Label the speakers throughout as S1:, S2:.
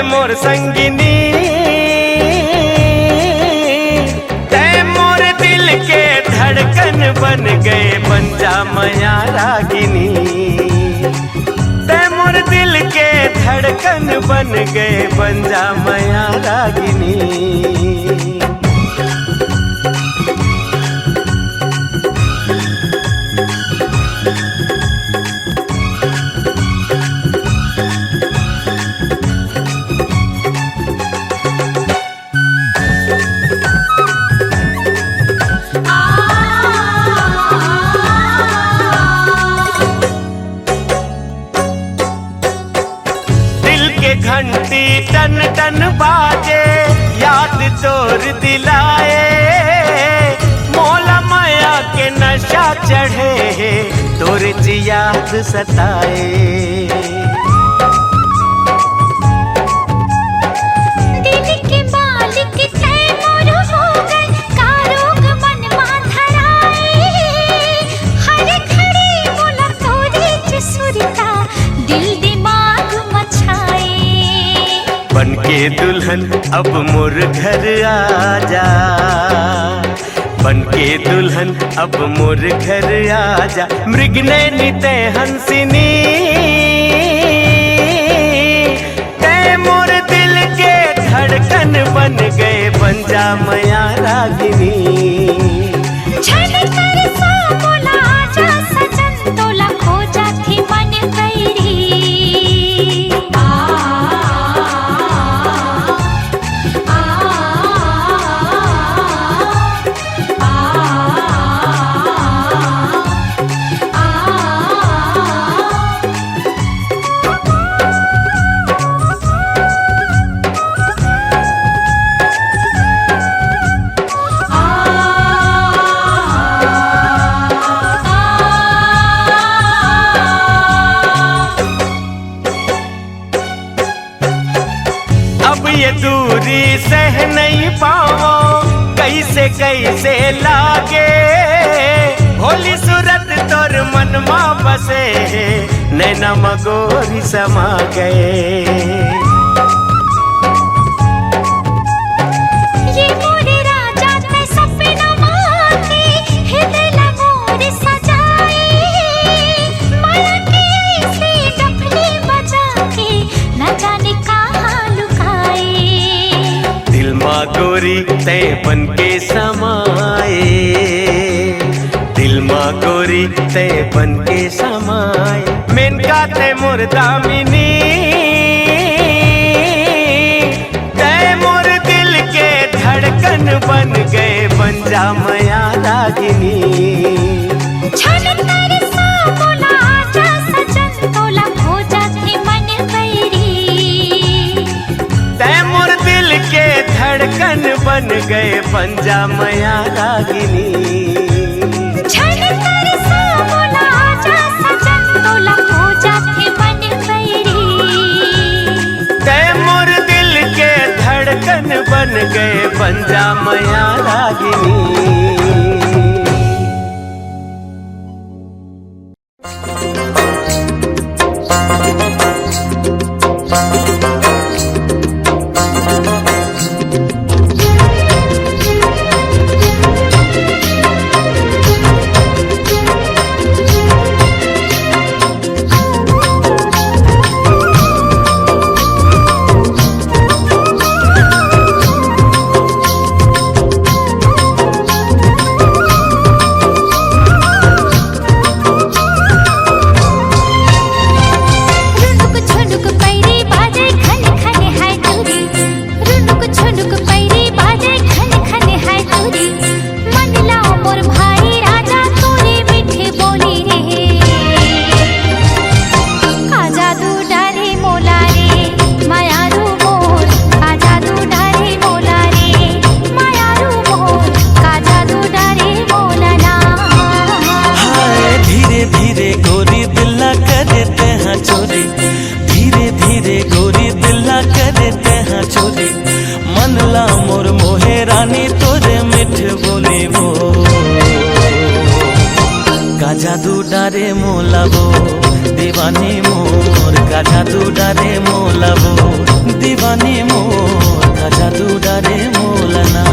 S1: मोर संगिनी, तै मोर दिल के धड़कन बन गए, बन जा मैया रागिनी। तै मोर दिल के धड़कन बन गए, बन जा मैया रागिनी। घंटी टन टन बाजे, याद तोर दिलाए, मौला माया के नशा चढ़े, तोर याद सताए।
S2: दिल के मालिक तै मोर हो गए, कारोग मन माधराए, हर घड़ी मोला तोरी चुसुरता, दिल दिमाग मछाए।
S1: बन के दुल्हन अब मोर घर आजा, बन के दुल्हन अब मोर घर आजा, मृगनयनी तै हंसिनी। तै मोर दिल के धड़कन बन गए, बन जा मैया रागिनी।
S2: छन कर सा मोला आजा सजन, तोला खोजा थी मन कैरी।
S1: ये दूरी सह नहीं पाओ, कैसे कैसे लागे, भोली सूरत तोर मनमा बसे, नैना मगोरी समा गए।
S2: ये मोरे राजा तै सपना माके, हृदय ला मोर सजाए, माया के ऐसे डफली बजा के, न जाने कहाँ लुकाए।
S1: दिल माँ गोरी तै बन के समाए, दिल माँ गोरी तै बन के समाए, मेनका तै मोर दामिनी। तै मोर दिल के धड़कन बन गए, बन जा मैया रागिनी।
S2: छन कर सा मोला आजा सजन, तोला खोजा थी मन कैरी।
S1: तै मोर दिल के धड़कन बन गए, बन जा मैया रागिनी।
S2: छन कर सा मोला आजा सजन, तोला खोजा थी मन कैरी।
S1: तै मोर दिल के धड़कन बन गए, बन जा मैया रागिनी।
S3: जादू डारे मोलाबो दीवानी मोर का जादू डारे मोलाबो दीवानी मोर का जादू डारे मोलना।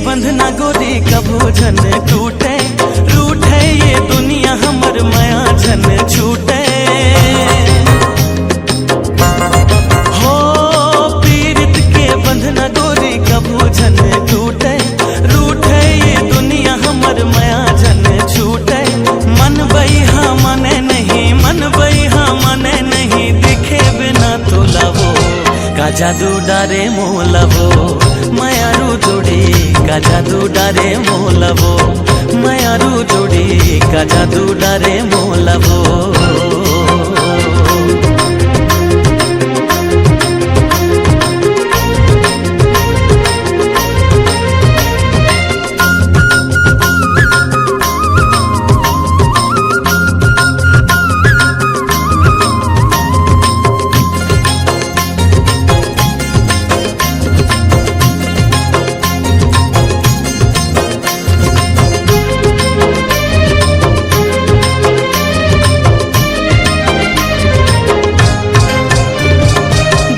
S3: बंधना गोरी कबो झन टूटे, रूठे ये दुनिया हमर माया झन छूटे। हो पीरित के बंधना गोरी कबो झन टूटे, रूठे ये दुनिया हमर माया झन छूटे। मन बइहा मने नहीं, मन बइहा मने नहीं, दिखे बिना तो लवो का जादू डारे मोलवो। मायारू जोड़ी का जादू डारे मोलवो, मायारू जोड़ी का जादू डारे मोलवो।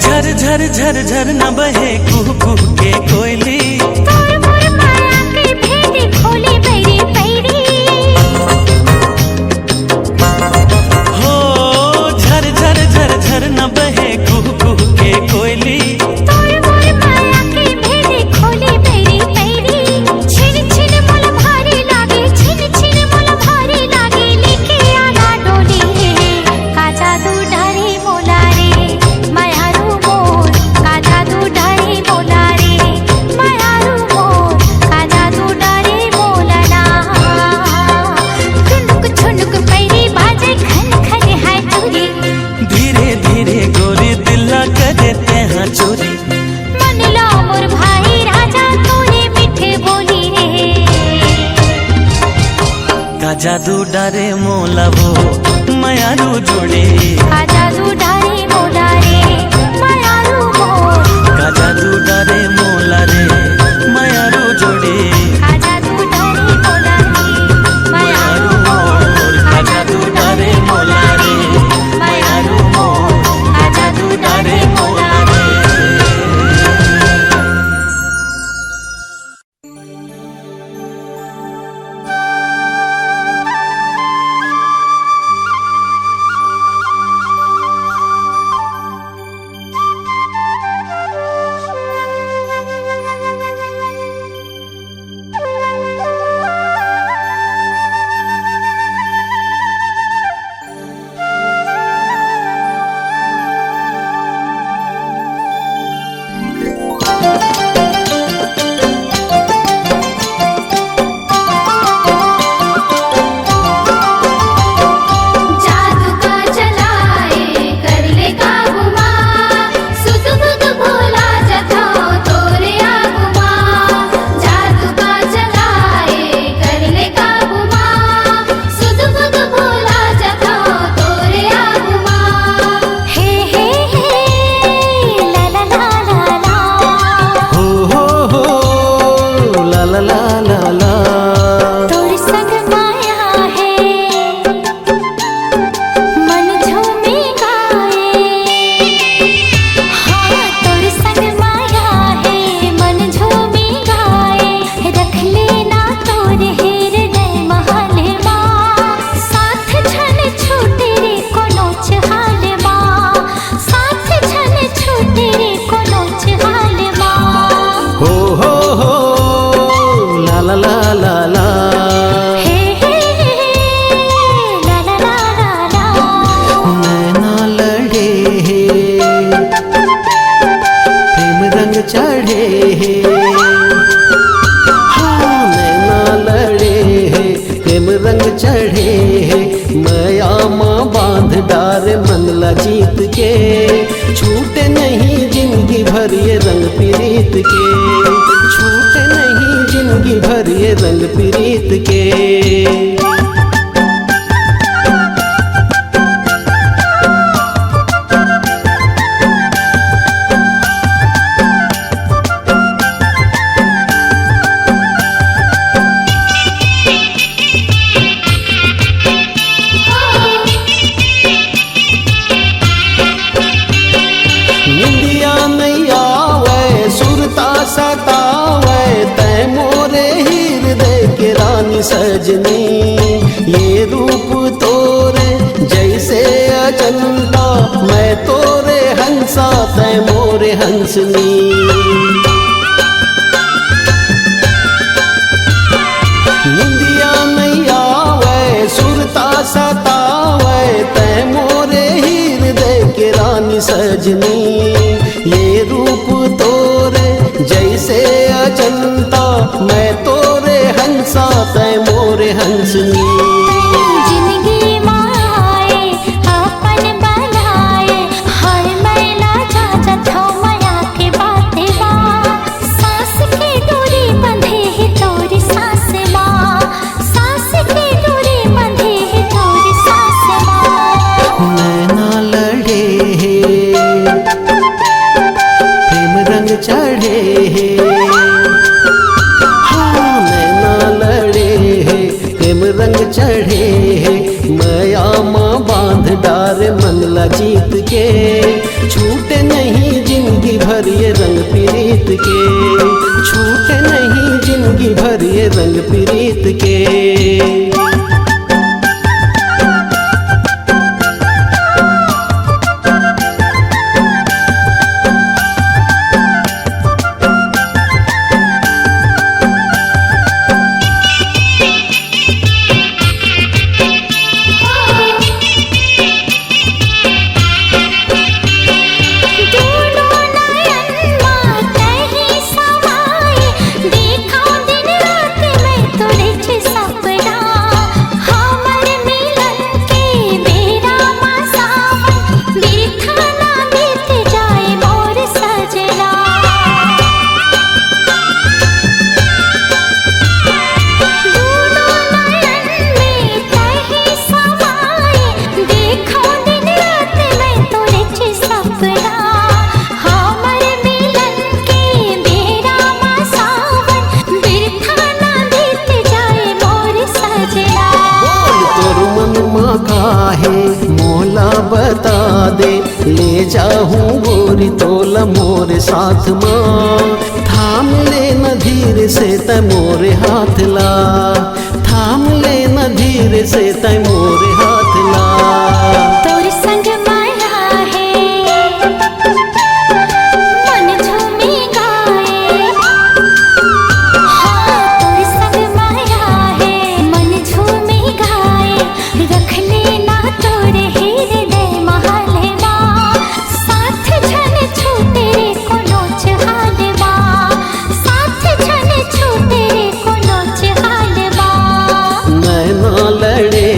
S3: झर झर झर न बहे कुह कुह के कोयली,
S2: तोर मोर माया के भेद खोले बैरी बैरी।
S3: हो झर झर झर झर न बहे कुह कुह के कोयली,
S2: तोर मोर माया के भेद खोले बैरी बैरी। छिन छिन मोल भारी लागे, छिन छिन मोल भारी लागे, लेके आना डोली का जादू डारे मोला रे। मायारू मोर का जादू डारे मोला रे, मायारू मोर का जादू डारे मोलना। ठुनुक ठुनुक पैरी बाजे खन खन है चूरी,
S3: धीरे धीरे गोरी दिला कर देते हैं चोरी।
S2: मन लो मोर भाई राजा तोरे मीठे बोली रे।
S3: का जादू डारे मोलवो, मायारू जोड़ी
S2: का जादू डारे मोला रे। मायारू मोर
S3: का जादू डारे मोला रे, मायारू जोड़ी
S2: का जादू डारे मोला रे।
S3: मायारू मोर का जादू डारे मोला रे, मायारू मोर का जादू डारे मोला रे।
S4: ला ला ला ला ला।
S2: तोर संग माया है मन झूमे गाए। हाँ तोर संग माया है मन झूमे गाए। रख लेना तोर हृदय महल माँ। साथ छन छूटे रे कोनो चहाल माँ। साथ छन छूटे रे कोनो चहाल माँ।
S4: हो ला ला ला ला ला।
S2: हे हे ला ला ला ला ला।
S4: नैना लड़े प्रेम रंग चढ़े। हाँ नैना लड़े प्रेम रंग चढ़े। माया माँ बांध डार मन ला जीत के। छूटे नहीं जिंदगी भर ये रंग प्रीत के। छूटे नहीं जिंदगी भर ये रंग प्रीत के। निंदिया नहीं आवे सुरता सतावे। तै मोरे हृदय के रानी सजनी। ये रूप तोरे जैसे अजंता। मैं तोरे हंसा तै मोरे हंसनी। निंदिया नहीं आवे सुरता सतावे। तै मोरे हृदय के रानी सजनी। ये रूप तोरे जैसे अजंता। मैं तोरे हंसा तै मोरे हंसनी।
S2: जिंदगी माए अपन बनाए। हर मैला जा जथो माया के बाते माँ। सांस की डोरी बंधे है तोरी सांस माँ। सांस की डोरी बंधे है तोरी सांस माँ।
S4: नैना लड़े प्रेम रंग चढ़े। हाँ नैना लड़े प्रेम रंग चढ़े। माया माँ बांध डार मन ला जीत के। छूटे नहीं जिंदगी भर ये रंग प्रीत के। छूटे नहीं जिंदगी भर ये रंग प्रीत के।
S2: दोनों नयन माँ कहीं समाए। देखा दिन रात मैं तोरे च सपना। हमर मिलन के बेरा माँ सावन। बिरथा ना बीत जाए मोर सजना। दोनों नयन में कहीं समाए। देखा दिन रात मैं तोरे च सपना। हमर मिलन के बेरा माँ सावन। बिरथा ना बीत जाए मोर सजना।
S4: बोल तोर मन माँ काहे मोला बता दे। ले जाऊं गोरी तोला मोरे साथ माँ। थाम ले न धीरे से तै मोरे हाथ ला। थाम ले न धीरे से तै मोरे हाथ ला।
S2: तोर संग माया है मन झूमे गाए। हाँ तोर संग माया है मन झूमे गाए। रख लेना तोर हृदय महल माँ। साथ छन छूटे रे कोनो चहाल माँ। साथ छन छूटे रे कोनो चहाल माँ।
S4: नैना लड़े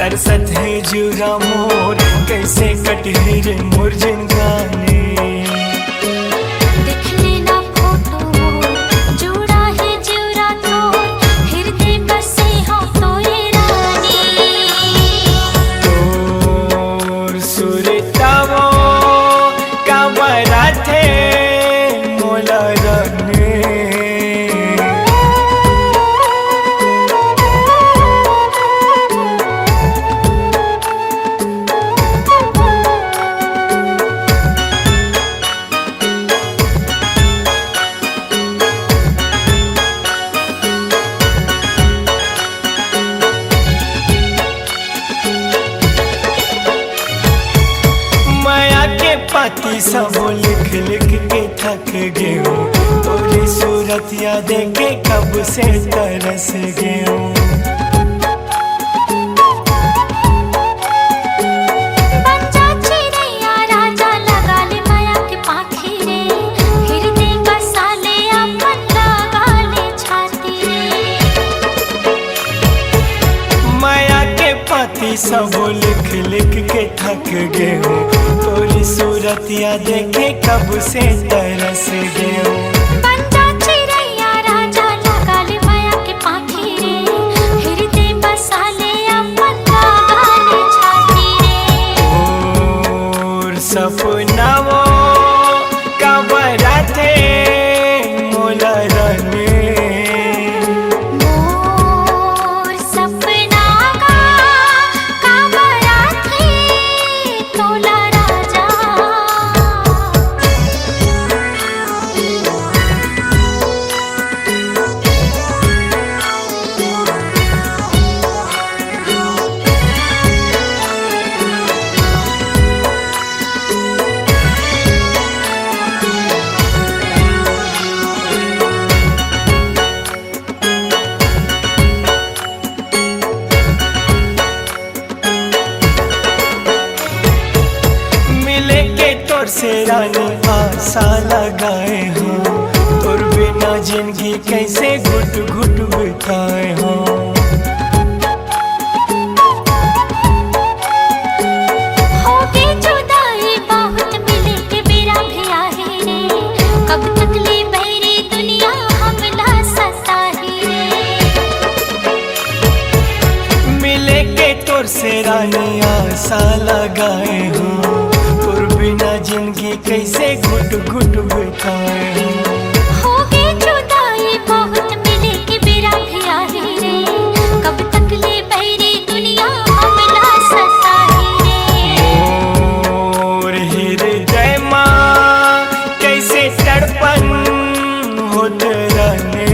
S1: तरसत है जुरा मोर कैसे कटे रे मोर जिंदगानी।
S2: देख लेना फोटो जुड़ा है जुरा तो हृदय बसे हो तोरे रानी।
S1: तोर सुरतावो काबरा थे मोला रने। पाती सब लिख लिख के थक गए हूँ, तोरी सूरत या देखे कब से तरस गए हूँ।
S2: बंजा चिड़ैया राजा लगा ले माया के पाखी रे, हृदय बसा ले अपन लगा ले छाती रे।
S1: माया के पाती सब लिख लिख के थक गए हूँ, तोरी सूरत या देखे कब से तरस गए हूँ।
S2: बंजा चिड़ैया राजा लगा ले माया के पाखी रे, हृदय बसा ले अपन लगा ले छाती रे।
S1: और सपना वो काबरा थे मोला रने।
S2: मोर सपना का काबरा थे तोला राजा।
S1: मिले के तोर से रानी आशा लगाए हो, तोर बिना जिंदगी कैसे घुट घुट बिताए हो।
S2: होगी जुदाई बहुत मिले के बेरा भी आहे रे, कब तक ले बहरी दुनिया हमला सताही रे।
S1: मिले के तोर से रानी आशा लगाए हो, तोर बिना जिंदगी कैसे घुट घुट बिताए हो।
S2: होगी जुदाई बहुत मिले के बेरा भी आहे रे, कब तक ले बहरी दुनिया हमला सताही रे।
S1: और हृदय माँ कैसे तड़पन होत रहने।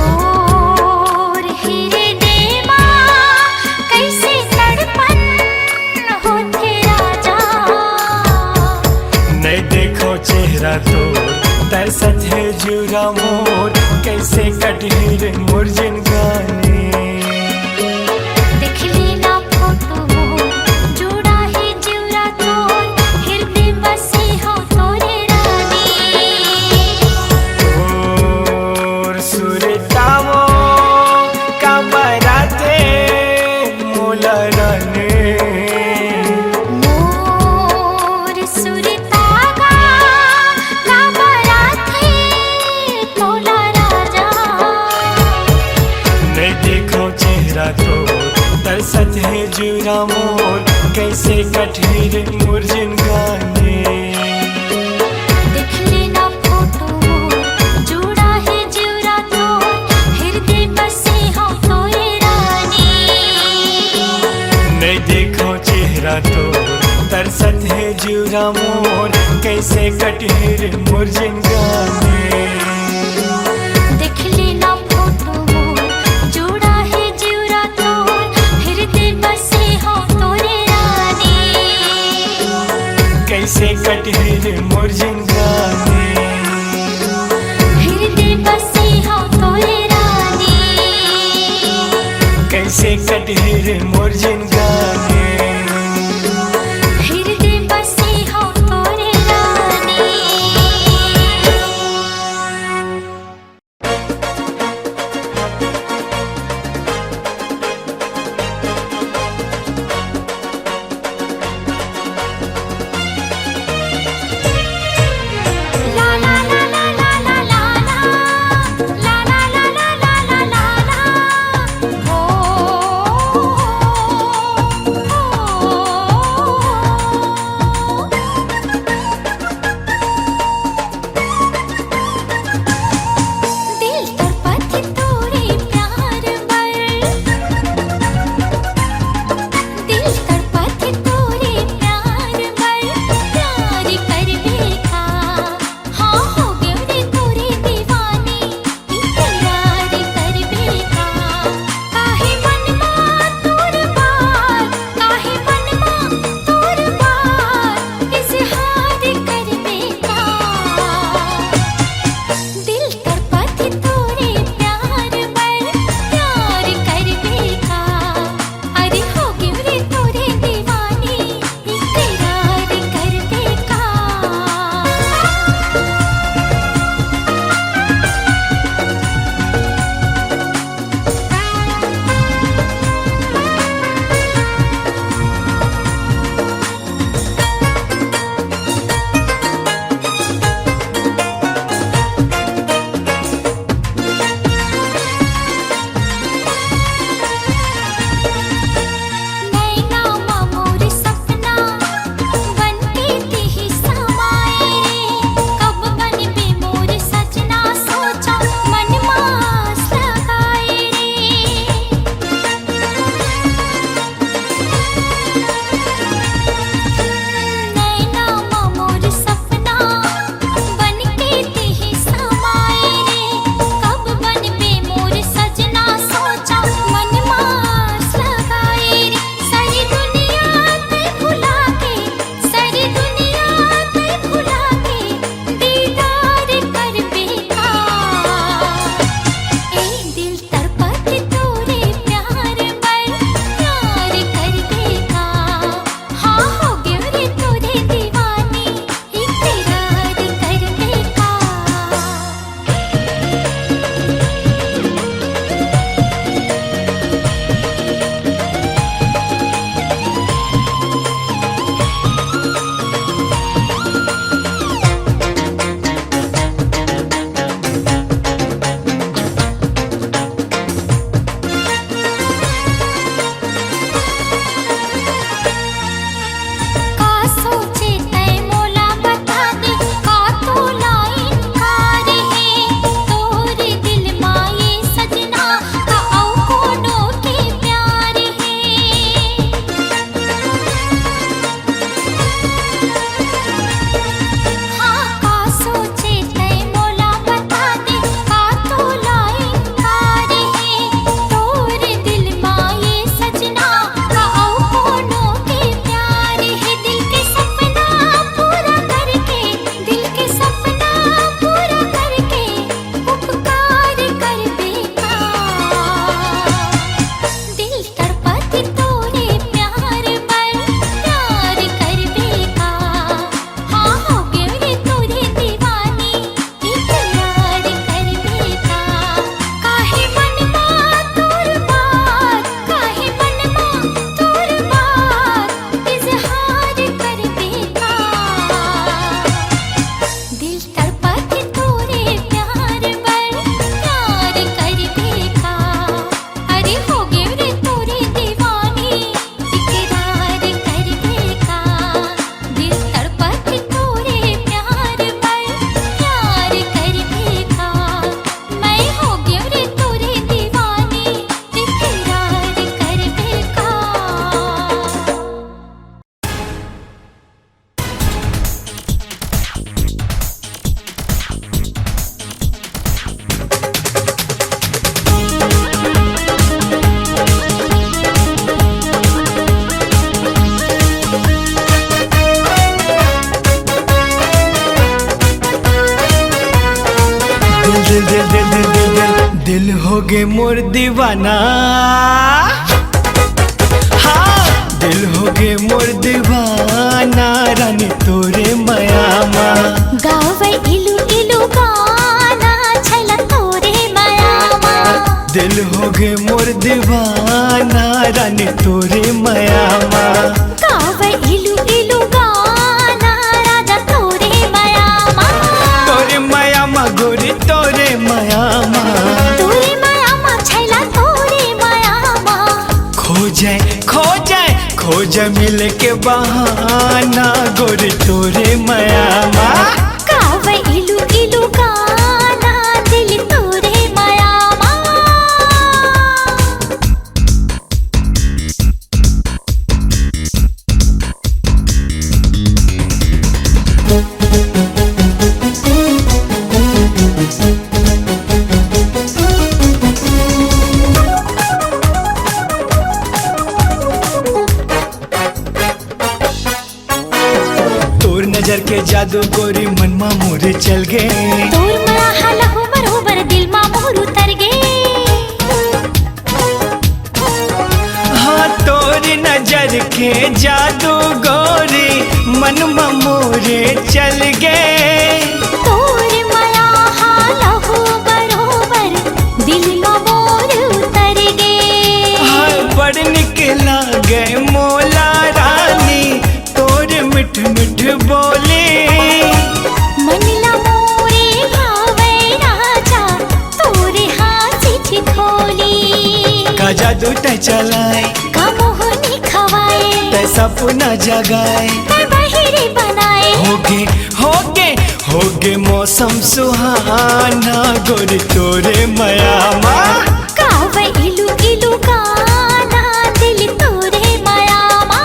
S2: और हृदय माँ कैसे तड़पन होते राजा।
S1: नहीं देखो चेहरा तो तरसत है जुरा मोर कैसे कटे रे मोर जिंदगानी।
S2: देख लेना फोटो जुड़ा है जुरा तो हृदय बसे हो तोरे रानी।
S1: और सुरतावो काबरा थे मोला रने।
S2: मोर सुरता का काबरा थे तोला राजा।
S1: नहीं देखो चेहरा तो तरसत है जुरा मोर कैसे कटे रे मोर जिंदगानी।
S2: देख लेना फोटो जुड़ा है जुरा तो हृदय बसे हो तोरे रानी।
S1: नहीं देखो चेहरा तो तरसत है जुरा मोर कैसे कटे रे मोर जिंदगानी।
S2: देख लेना फोटो जुड़ा है जुरा तो हृदय बसे हो तोरे रानी।
S1: कैसे कटे रे मोर जिंदगानी।
S2: हृदय बसे हो तोरे रानी।
S1: कैसे कटे रे मोर जिंदगानी।
S2: हृदय बसे हो तोरे रानी।
S1: दिल हो गे मोर दीवाना, हाँ दिल हो गे मोर दीवाना रानी तोरे मायामा।
S2: गावै इलु इलु गाना छैला तोरे मायामा।
S1: दिल हो गे मोर दीवाना रानी तोरे मायामा।
S2: गावै इलु इलु गाना राजा तोरे मायामा।
S1: तोरे मायामा गोरी तोरे मायामा।
S2: तोरे मायामा छैला तोरे मायामा।
S1: खो जाए खो जाए खो जाए मिल के बहाना गोरी तोरे मायामा।
S2: गावै इलु इलु गाना दिल तोरे मायामा।
S1: तोर नजर के जादू गोरी मनमा मोरे चल गे।
S2: तोर मरा हाला हो बरोबर दिल मा मोर उतर गे।
S1: हाँ तोरी नजर के जादू गोरी मनमा मोरे चल गे।
S2: तोर मरा हाला हो बरोबर दिल मा मोर उतर गे।
S1: हाँ बड़ निकला गए मोला रानी तोर मिठ मिठ बोले।
S2: मनला मोरे भावै राजा तोरे हाथी ठिठोली।
S1: का जादू तय चलाए
S2: का मोहनी खवाए
S1: तय सपना जगाए।
S2: तय बहिरी बनाए
S1: होगे मौसम सुहाना गोरी तोरे मायामा।
S2: गावै इलु इलु गाना दिल तोरे मायामा।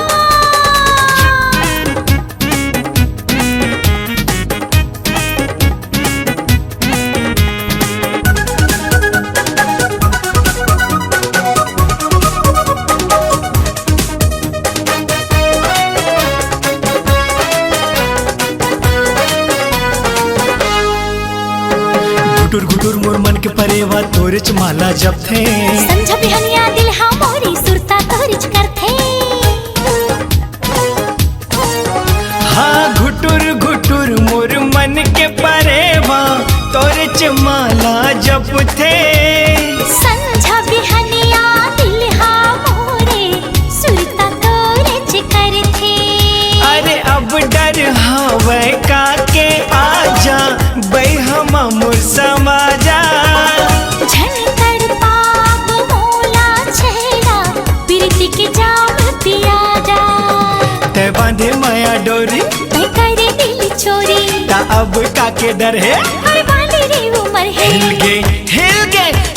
S1: घुटुर घुटुर मोर मन के परेवा तोरे च माला जब थे।
S2: समझ बिहनिया दिल हा मोरी सुरता तोरिच करथे।
S1: हाँ घुटुर घुटुर मोर मन के परेवा तोरे च माला जप थे।
S2: संझा बिहनिया दिल हा मोरे सुरता तोरिच करथे।
S1: अरे अब डर हवे काके आजा बै हम मोर समाजा।
S2: झन तड़पाब मोला छैला प्रीति के जाम पिया जा।
S1: ते बांधे माया डोरी
S2: तय करे दिल चोरी
S1: ता अब काके डर है।
S2: हर वाली रे उमर है।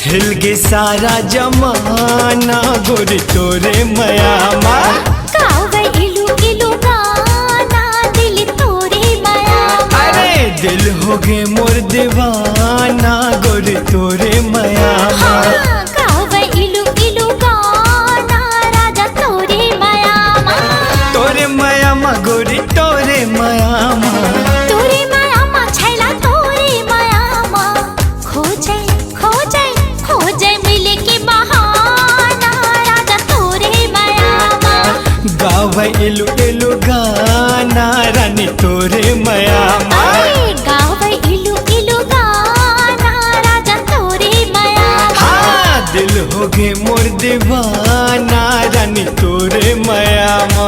S1: हिल गे सारा जमाना गोरी तोरे मायामा।
S2: गावै इलु इलु गाना दिल तोरे मायामा।
S1: अरे दिल हो गे मोर दीवाना गोरी तोरे मायामा।
S2: हाँ, गावै इलु इलु गाना राजा तोरे मायामा।
S1: तोरे मायामा गोरी तोरे मायामा।
S2: तोरे मायामा छैला तोरे मायामा। खो जाए मिले के बहाना राजा तोरे मायामा।
S1: गावै इलु इलु गाना रानी तोरे मायामा।
S2: अरे गावै इलु इलु गाना राजा तोरे मायामा।
S1: हाँ दिल हो गे मोर दीवाना रानी तोरे मायामा।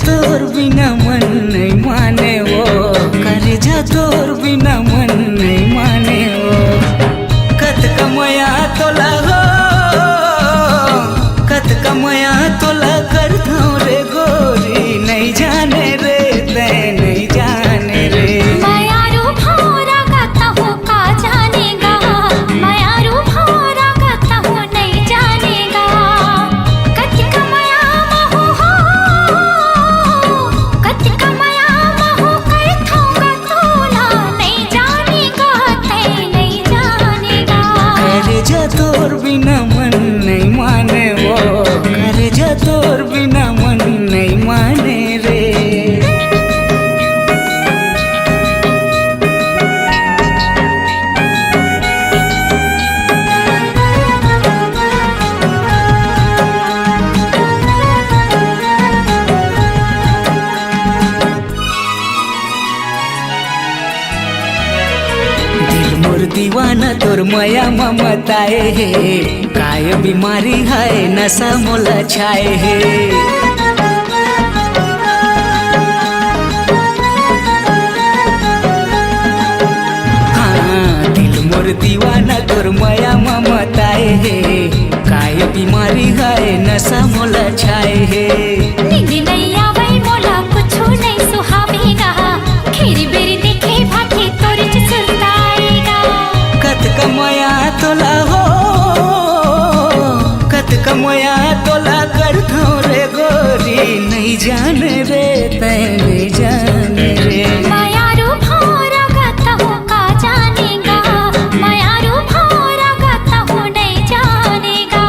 S5: तोर बिना मन नहीं माने वो करेजा तोर बिना मन नहीं माने वो कत कमया तोला हो कत कमया तोला कर रे गोरी नहीं जाने रे ते नहीं जाने रे दीवाना तोर माया ममताए हे काय बीमारी है नशा मोला छाए हे हाँ दिल मोर दीवाना तोर माया ममताए हे काय बीमारी है नशा मोला छाए हे
S2: नींद नहीं आवे मोला कुछो नहीं सुहावेगा खेरी बेरी देखे भाटे तोर सुरताएगा
S5: कत कमाया तोला हो कत कमाया तोला कर रे गोरी नहीं जाने रे तैं नहीं जाने रे
S2: मायारू भौरा गाता हूँ का जानेगा मायारू भौरा गाता हूँ नहीं जानेगा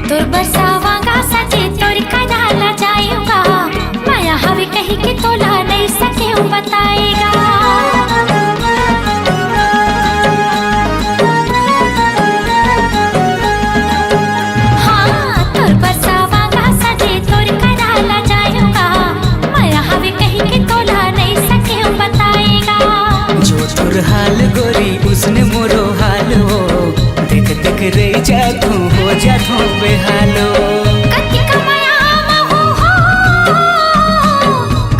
S2: तोर बरसावांगा सजे तोर कनाला जाएगा माया हवे कहीं के तोला नहीं सके बताएगा हाँ तोर बरसावांगा सजे तोर कनाला जाएगा माया हवे कहीं के तोला नहीं सके बताएगा
S5: जो तोर हाल गोरी उसने मोरो हाल हो देख देख रे जातू हो जातू बेहालो
S2: कतिका माया महू हो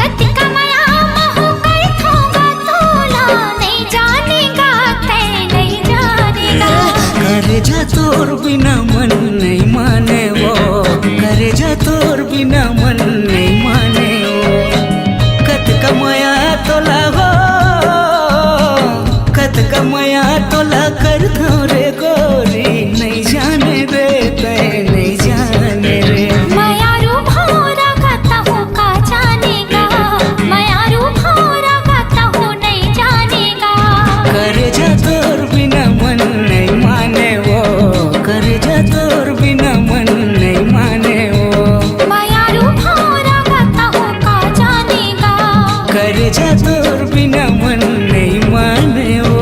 S2: कतिका माया महू कर थोगा तोला नहीं जानेगा तै नहीं जानेगा
S5: करे जा तोर बिना मन नहीं माने वो करे जा तोर बिना मन नहीं माने वो कत कमाया तोला हो कत कमाया तोला कर रे गोरी नहीं जाने रे तै नहीं जाने रे
S2: मायारू भौरा गाता हूँ का जानेगा मायारू भौरा गाता हूँ नहीं जानेगा
S5: करे जा तोर बिना मन नहीं माने वो करे जा तोर बिना मन नहीं माने वो
S2: मायारू भौरा गाता हूँ का जानेगा
S5: करे जा तोर बिना मन नहीं माने वो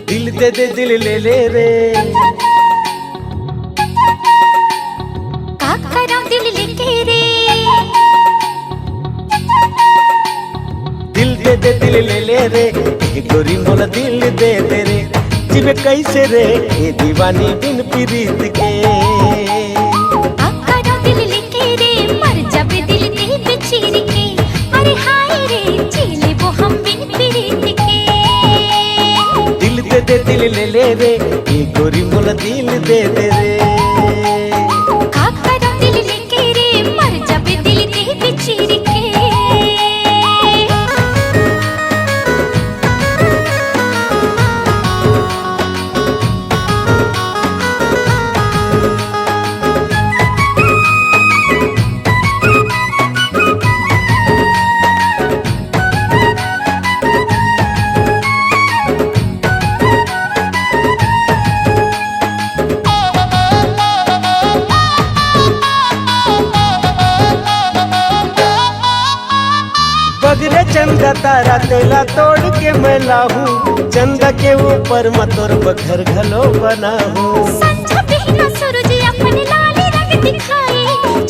S1: दिल दे दे दिल ले ले रे
S2: का करूं दिल लेके रे
S1: दिल दे दे दिल ले ले रे ए गोरी मोला दिल दे दे रे जीवे कैसे रे ए दीवानी बिन प्रीत के
S2: का करूं दिल लेके रे मर जब दिल दे बिछड़ के अरे हाय रे चले वो हम बिन प्रीत के
S1: दिल दे दे दिल ले ले रे ए गोरी मोला दिल दे दे रे
S2: का करूं दिल लेके रे मर जब दिल दे बिछड़ के
S1: बगरे चंदा तारा तेला तोड़ के मैं लाहूं चंदा के ऊपर मतोर बखर घलो बनाहूं
S2: संझा बिहना सूरज अपने लाल रंग दिखाए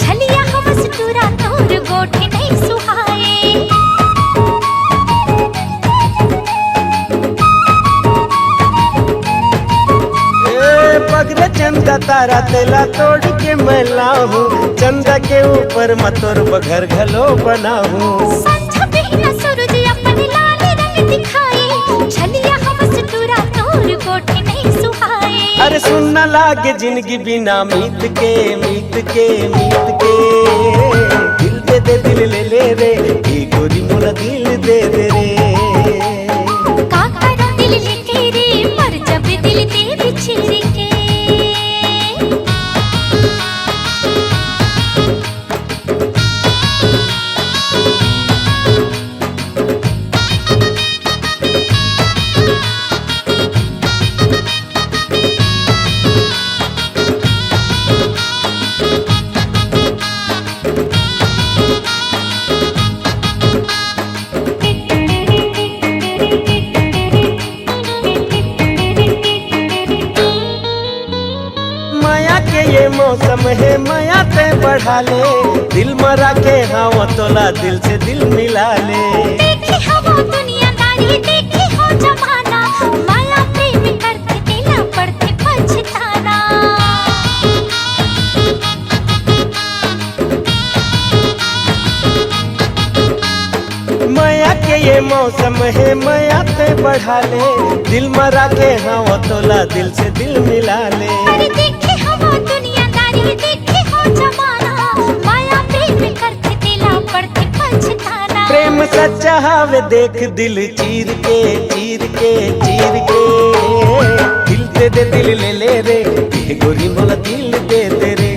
S2: छलिया हवस टूरा तोर गोठे नहीं सुहाए
S1: ए बगरे चंदा तारा तेला तोड़ के मैं लाहूं चंदा के ऊपर मतोर बखर घलो बनाहूं
S2: संझा बिहना सूरज अपने लाल रंग दिखाए छलिया हवस टूरा तोर गोठे नहीं सुहाए
S1: अरे सुनना लागे जिंदगी बिना मीत के मीत के मीत के दिल दे दे दिल ले ले रे ए गोरी मोला दिल दे दे रे
S2: का करूं दिल लेके रे मर जब दिल दे बिछ
S1: बढ़ा ले, दिल मरा के हाँ तोला दिल से दिल मिला ले।
S2: देखी हो वो दुनियादारी, देखी हो जमाना, माया प्रेम करते तेला पड़ते पछताना।
S1: माया के ये मौसम है, माया ते बढ़ा ले, दिल मरा के हाँ तोला दिल से दिल मिला ले।
S2: अरे देखी हो वो दुनियादारी, देखी हो जमाना, माया प्रेम करते तेला पड़ते पछताना।
S1: प्रेम सच्चा हावे देख दिल चीर के चीर के चीर के, दिल दे दे दिल ले ले रे, ये गोरी मोला दिल दे दे रे,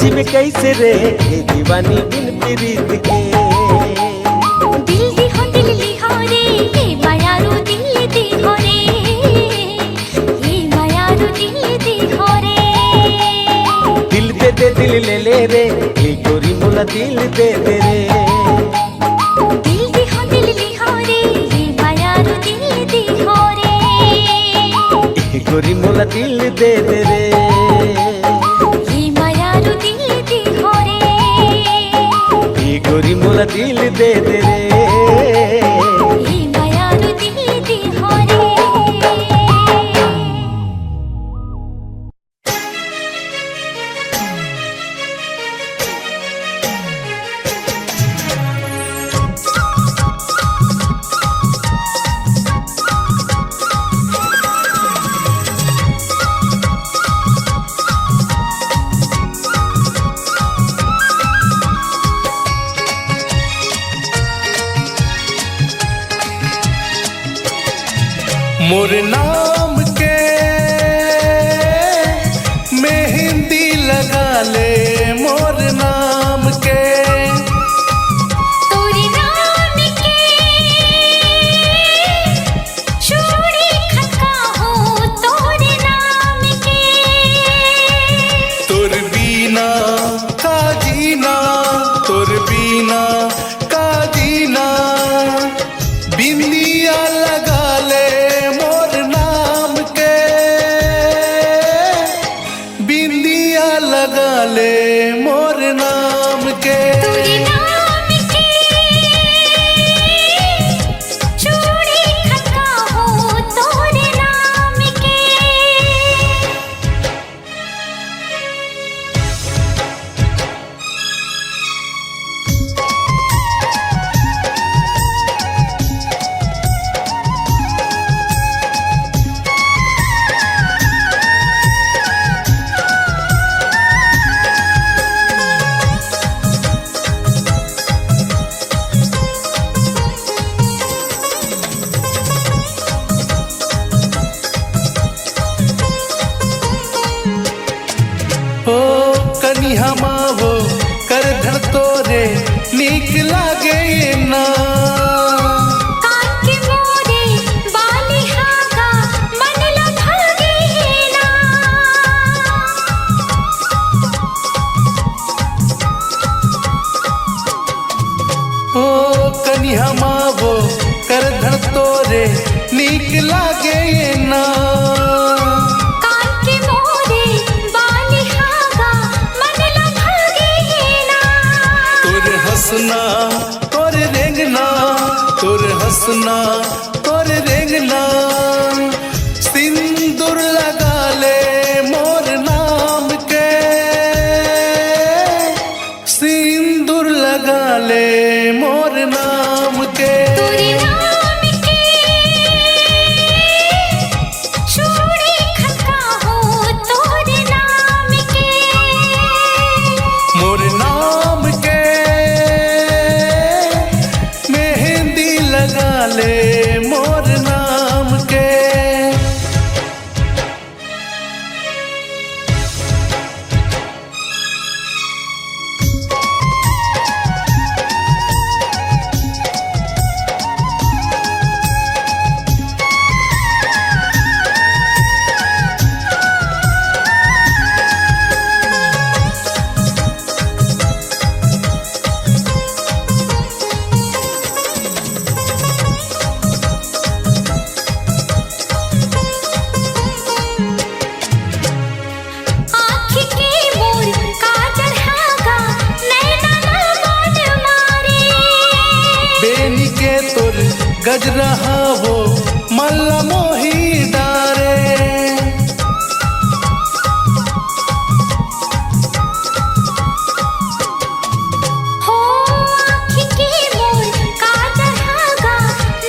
S1: जिवे कैसे रे ये दीवानी बिन प्रीत के।
S2: दिल दी हो दिल ली हो रे, ये मायारू दिल दी हो रे, ये मायारू दिल दी हो रे।
S1: दिल दे दे दिल ले ले रे, ये गोरी मोला दिल दे दे रे।
S2: दिल दी हो दिल ली हो रे, ये मायारू दिल दी हो रे,
S1: ये गोरी मोला दिल दे दे रे।
S2: ये मायारू दिल दी हो रे,
S1: ये गोरी मोला दिल दे दे रे।
S2: ये मायारू दिल दी हो रे।
S6: मोर नाम के मेहंदी लगा ले, मोर नाम के।
S2: तोरे नाम के चूड़ी खनका हो, तोरे नाम के।
S6: तोर बीना का जीना, तोर बीना का जीना, बिंदिया लगा ले मोर नाम के, बिंदिया लगा ले मोर नाम के।
S2: तोरे नाम के चूड़ी खनका हो, तोरे नाम के।
S6: हो कनिहा मावो कर धर तोरे नीक लागे ना,
S2: कान के मोरे बाली हागा मन लभागे ना।
S6: हो कनिहा मावो कर धर तोरे नीक लागे ना।
S2: कान के मोरे बाली हागा मन लभागे ना।
S6: तोर हंसना तोर रेंगना, तोर हंसना तोर रेंगना, सिंदूर लगा ले मोर नाम के, सिंदूर लगा ले मोर नाम के।
S2: तोरे नाम के
S6: गज रहा वो मल्ला मोही डारे।
S2: हो आँखी की मोर काजल धागा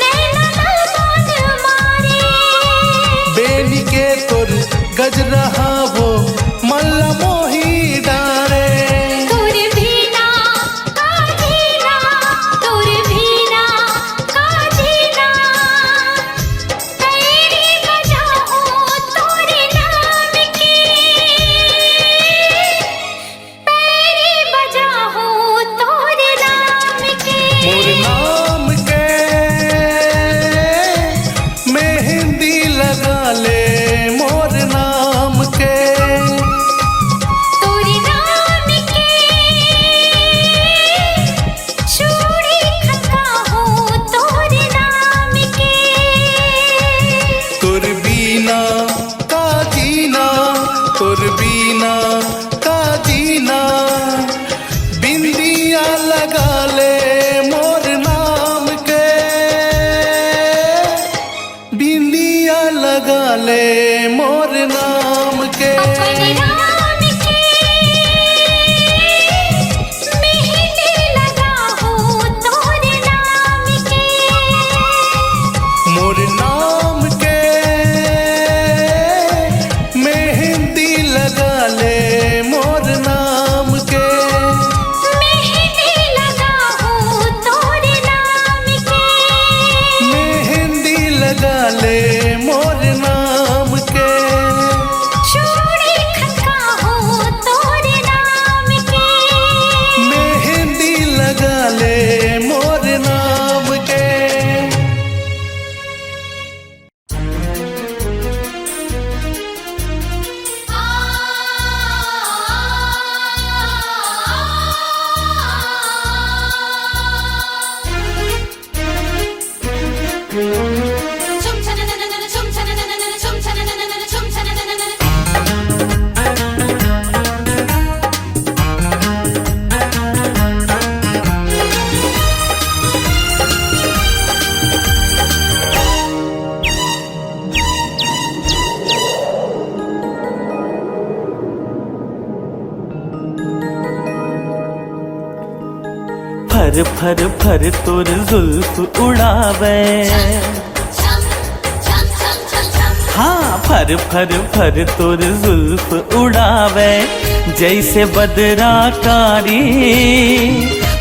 S2: नैना लगन मारे।
S6: बेनी के तुर गज रहा वो मल्ला मोही डारे।
S2: तुर भीना का जीना, तुर भीना का जीना। तेरी वजह हो तोरे नाम की, तेरी वजह हो तोरे नाम की।
S6: मोर नाम के मेहंदी लगा ले, मोर नाम के।
S2: तोरे नाम की चूड़ी खनका हो तोरे नाम की।
S6: तुर बीना का जीना, तुर बीना का जीना। बिंदिया लगा ले मोर नाम के, बिंदिया लगा ले मोर नाम के।
S2: अपने नाम की मेहंदी लगा हो तोरे नाम की।
S6: मोर नाम के मेहंदी लगा ले मोर नाम के।
S2: मेहंदी लगा हो तोरे नाम की।
S6: मेहंदी लगा ले मोर नाम के।
S2: चूड़ी खनका हो तोरे नाम की।
S6: मेहंदी लगा ले मोर नाम के।
S3: फर फर फर तोर जुल्फ उड़ावे, हाँ फर फर फर तोर जुल्फ उड़ावे। जैसे बदरा कारी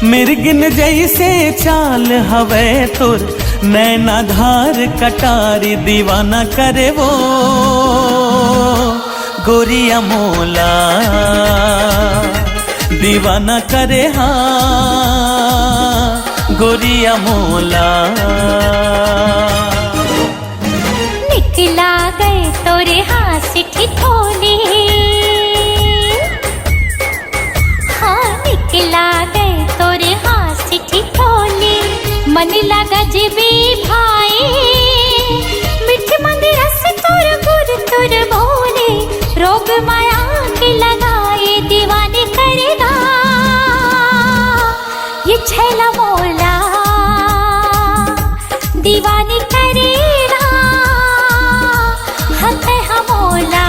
S3: मिर्गिन जैसे चाल हवे तोर नैना धार कटारी। दीवाना करे वो गोरिया मोला, दीवाना करे हाँ गोरिया मोला।
S2: निकला गए तोरे हाथ से ठिठोले, हाँ निकला गए तोरे हाथ से ठिठोले। मन लगा जीबी भाई मिठ मंदिर से तोर गुर तुर बोले। रोग माया के लगाए दीवाने करेगा ये छैला मोला, दीवाने करेगा हक हमोला।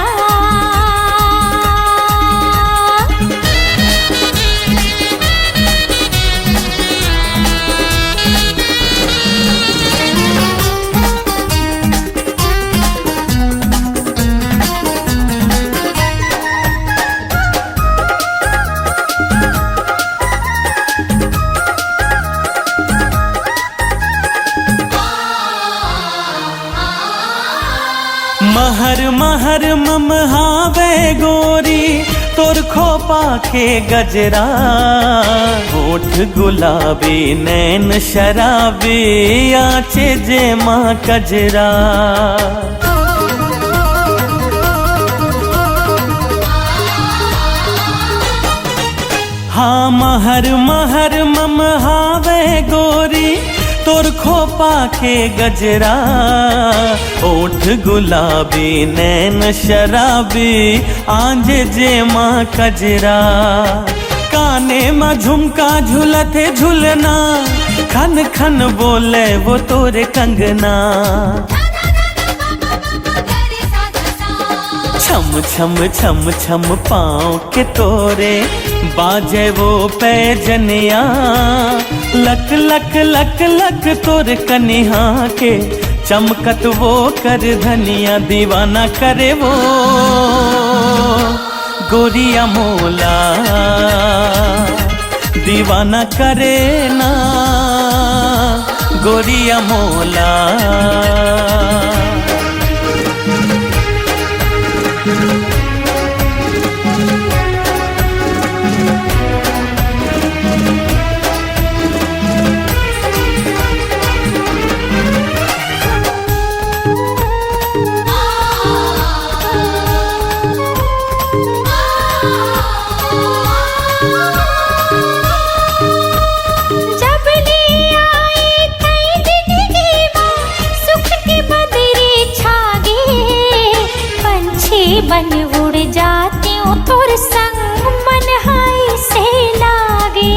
S3: महर महर ममहावे गोरी तोर खोपा के गजरा। होठ गुलाबी नैन शराबी आचे जे माँ कजरा। हाँ महर महर ममहावे गोरी तोर खोपा के गजरा। ओठ गुलाबी नैन शराबी आंज जे माँ कजरा। काने में झुमका झुलते झुलना खन खन बोले वो तोरे कंगना, छम छम छम छम पाँव के तोरे बाजे वो पैजनिया, लक लक लक लक तोरे कनिहा के चमकत वो कर धनिया, दीवाना करे वो गोरिया मोला, दीवाना करे ना गोरिया मोला।
S2: बन उड़ जाती हूँ तोर संग मन हाय से लागे,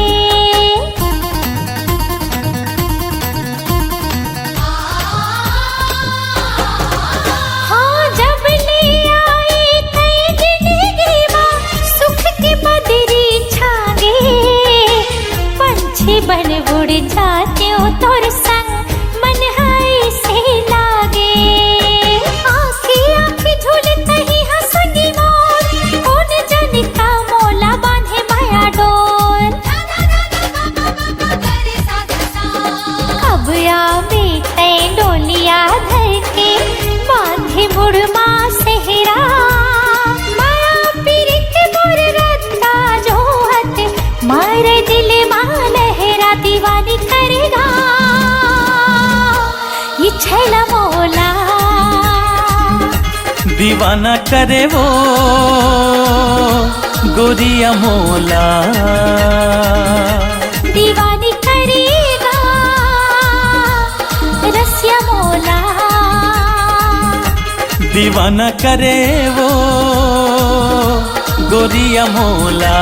S2: हाँ जब ले आई कई जिंदगी माँ सुख की बदरी छागे, पंछी बन उड़ जाती हूँ तोर संग मन हाय से लागे। मुड़मा सेहरा माया पीरित मोर रत्ता जोहत मारे दिल मां लहरा, दीवानी करेगा ये छैला मोला,
S3: दीवाना करे वो गोरिया मोला,
S2: दीवानी करेगा रसिया मोला,
S3: दीवाना करे वो गोरिया मोला।